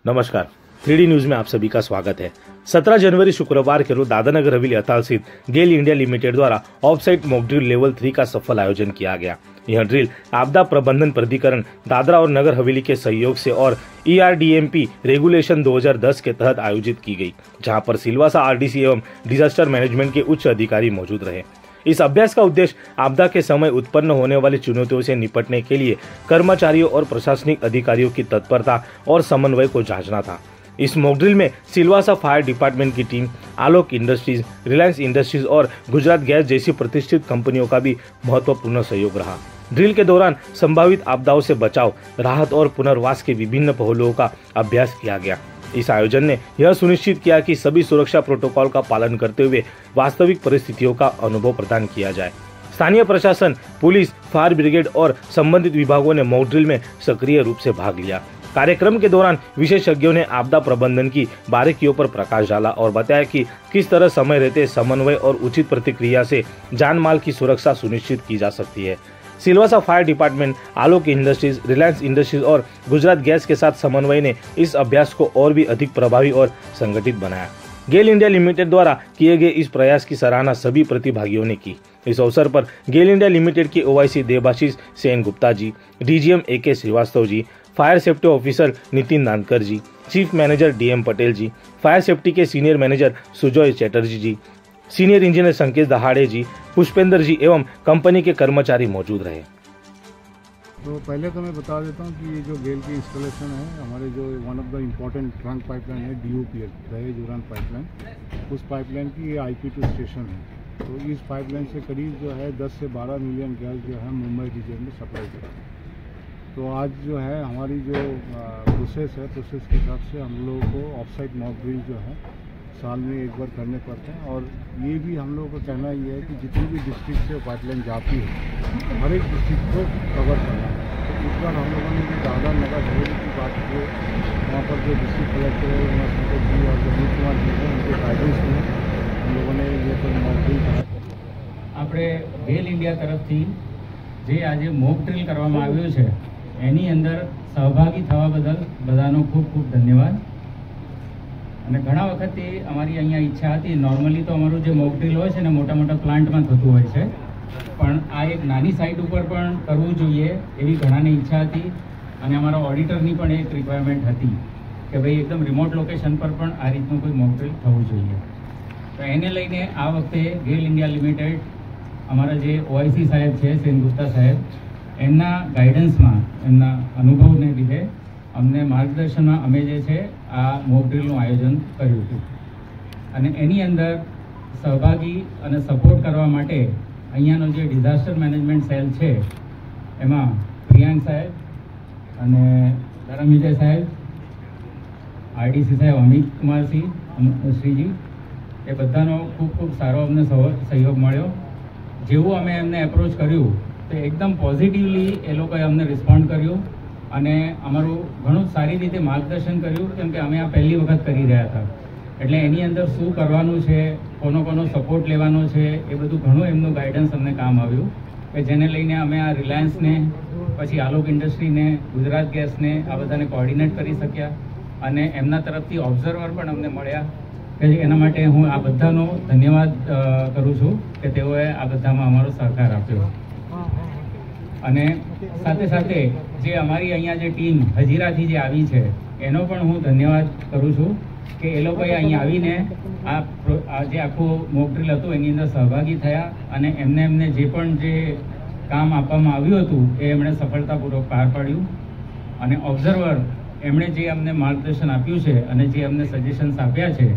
नमस्कार, 3D news में आप सभी का स्वागत है। 17 जनवरी शुक्रवार के रोज दादरानगर हवेली अताल स्थित गेल इंडिया लिमिटेड द्वारा of site mock drill level 3 का सफल आयोजन किया गया। यह ड्रिल आपदा प्रबंधन प्राधिकरण दादरा और नगर हवेली के सहयोग से और ERDMP रेगुलेशन 2010 के तहत आयोजित की गई, जहां पर सिलवासा RDC एवं डिजास्टर मैनेजमेंट के उच्च अधिकारी मौजूद रहे। इस अभ्यास का उद्देश्य आपदा के समय उत्पन्न होने वाली चुनौतियों से निपटने के लिए कर्मचारियों और प्रशासनिक अधिकारियों की तत्परता और समन्वय को जांचना था। इस मॉक ड्रिल में सिलवासा फायर डिपार्टमेंट की टीम, आलोक इंडस्ट्रीज, रिलायंस इंडस्ट्रीज और गुजरात गैस जैसी प्रतिष्ठित कंपनियों का भी महत्वपूर्ण सहयोग रहा। ड्रिल के दौरान संभावित आपदाओं से बचाव, राहत और पुनर्वास के विभिन्न पहलुओं का अभ्यास किया गया। इस आयोजन ने यह सुनिश्चित किया कि सभी सुरक्षा प्रोटोकॉल का पालन करते हुए वास्तविक परिस्थितियों का अनुभव प्रदान किया जाए। स्थानीय प्रशासन, पुलिस, फायर ब्रिगेड और संबंधित विभागों ने मॉक ड्रिल में सक्रिय रूप से भाग लिया। कार्यक्रम के दौरान विशेषज्ञों ने आपदा प्रबंधन की बारीकियों पर प्रकाश डाला और बताया कि किस तरह समय रहते समन्वय और उचित प्रतिक्रिया से जान माल की सुरक्षा सुनिश्चित की जा सकती है। सिलवासा फायर डिपार्टमेंट, आलोक इंडस्ट्रीज, रिलायंस इंडस्ट्रीज और गुजरात गैस के साथ समन्वय ने इस अभ्यास को और भी अधिक प्रभावी और संगठित बनाया। गेल इंडिया लिमिटेड द्वारा किए गए इस प्रयास की सराहना सभी प्रतिभागियों ने की। इस अवसर पर गेल इंडिया लिमिटेड के OIC Debashish Sen Gupta ji, DGM AK Srivastava ji, fire safety officer Nitin Nankar जी, चीफ मैनेजर DM पटेल जी, फायर सेफ्टी के सीनियर मैनेजर सुजॉय चैटर्जी जी, सीनियर इंजीनियर संकेत दहाड़े जी, पुष्पेंद्र जी एवं कंपनी के कर्मचारी मौजूद रहे। तो पहले तो मैं बता देता हूँ कि ये जो गेल की इंस्टॉलेशन है, हमारे जो one of the important trunk pipeline है DOPL, दहेज उड़ान पाइपलाइन, उस पाइपलाइन की IP2 स्टेशन है। तो इस पाइपलाइन से करीब जो है 10 से 12 मिलियन गैस जो है मुंबई रीजन में सप्लाई करता है। तो आज जो है हमारी जो प्रोसेस है, प्रोसेस के हिसाब से हम लोगों को ऑफ साइट मॉक ड्रिल जो है साल में एक बार करने पड़ते हैं। और ये भी हम लोगों का कहना ये है कि जितनी भी डिस्ट्रिक्ट से पाइपलाइन जाती है, हर एक डिस्ट्रिक्ट को कवर करना है। तो इस बार हम लोगों ने भी दादरा नगर हवेली की बात की, वहाँ पर जो डिस्ट्रिक्ट कलेक्टर है उमा शंकर जी और जमीन कुमार जी हैं, उनके गाइडेंस में हम लोगों ने ये तो मॉक ड्रिल करा। આપણે ગેલ ઇન્ડિયા તરફથી જે આજે મોક ડ્રિલ કરવામાં આવ્યું છે એની અંદર સહભાગી થવા બદલ બધાનો ખૂબ ખૂબ ધન્યવાદ। અને ઘણા વખતથી અમારી અહીંયા ઈચ્છા હતી, નોર્મલી તો અમારું જે મોક ડ્રિલ હોય છે ને મોટા મોટા પ્લાન્ટમાં થતું હોય છે, પણ આ એક નાની સાઇટ ઉપર પણ કરવું જોઈએ એવી ઘણાની ઈચ્છા હતી। અને અમારા ઓડિટરની પણ એક રિક્વાયરમેન્ટ હતી કે ભાઈ એકદમ રિમોટ લોકેશન પર પણ આ રીતનું કોઈ મોક ડ્રિલ થવું જોઈએ। તો એને લઈને આ વખતે ગેલ ઇન્ડિયા લિમિટેડ અમારા જે OIC સાહેબ છે સેન ગુપ્તા સાહેબ, એમના ગાઈડન્સમાં, એમના અનુભવને લીધે અમને માર્ગદર્શનમાં અમે જે છે આ મોક ડ્રિલનું આયોજન કર્યું હતું। અને એની અંદર સહભાગી અને સપોર્ટ કરવા માટે અહીંયાનો જે ડિઝાસ્ટર મેનેજમેન્ટ સેલ છે એમાં પ્રિયાંક સાહેબ અને ધરમવિજય સાહેબ, RDC સાહેબ અમિત કુમાર શ્રીજી, એ બધાનો ખૂબ ખૂબ સારો અમને સહયોગ મળ્યો। જેવું અમે એમને એપ્રોચ કર્યું તો એકદમ પોઝિટિવલી એ લોકોએ અમને રિસ્પોન્ડ કર્યું અને અમારું ઘણું સારી રીતે માર્ગદર્શન કર્યું, કેમ કે અમે આ પહેલી વખત કરી રહ્યા હતા। એટલે એની અંદર શું કરવાનું છે, કોનો સપોર્ટ લેવાનો છે, એ બધું ઘણું એમનું ગાઈડન્સ અમને કામ આવ્યું કે જેને લઈને અમે આ રિલાયન્સને, પછી આલોક ઇન્ડસ્ટ્રીને, ગુજરાત ગેસને આ બધાને કોર્ડિનેટ કરી શક્યા। અને એમના તરફથી ઓબ્ઝર્વર પણ અમને મળ્યા કે એના માટે હું આ બધાનો ધન્યવાદ કરું છું કે તેઓએ આ બધામાં અમારો સહકાર આપ્યો। અને સાથે સાથે જે અમારી અહીંયા જે ટીમ હજીરાથી જે આવી છે એનો પણ હું ધન્યવાદ કરું છું કે એ લોકોએ અહીં આવીને આ જે આખું મોક ડ્રિલ હતું એની અંદર સહભાગી થયા અને એમને જે પણ જે કામ આપવામાં આવ્યું હતું એ એમણે સફળતાપૂર્વક પાર પાડ્યું। અને ઓબ્ઝર્વર એમણે જે અમને માર્ગદર્શન આપ્યું છે અને જે અમને સજેશન્સ આપ્યા છે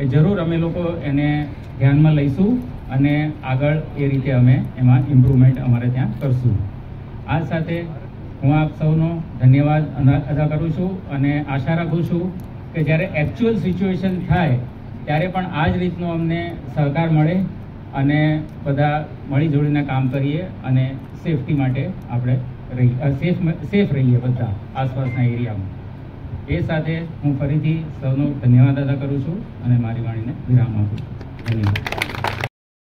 એ જરૂર અમે લોકો એને ધ્યાનમાં લઈશું અને આગળ એ રીતે અમે એમાં ઇમ્પ્રુવમેન્ટ અમારે ત્યાં કરશું। આ સાથે હું આપ સૌનો ધન્યવાદ અદા કરું છું અને આશા રાખું છું કે જ્યારે એકચ્યુઅલ સિચ્યુએશન થાય ત્યારે પણ આ જ રીતનો અમને સહકાર મળે અને બધા મળી જોડીને કામ કરીએ અને સેફટી માટે આપણે સેફ રહીએ બધા આસપાસના એરિયામાં। એ સાથે હું ફરીથી સૌનો ધન્યવાદ અદા કરું છું અને મારી વાણીને વિરામ આપું છું। ધન્યવાદ।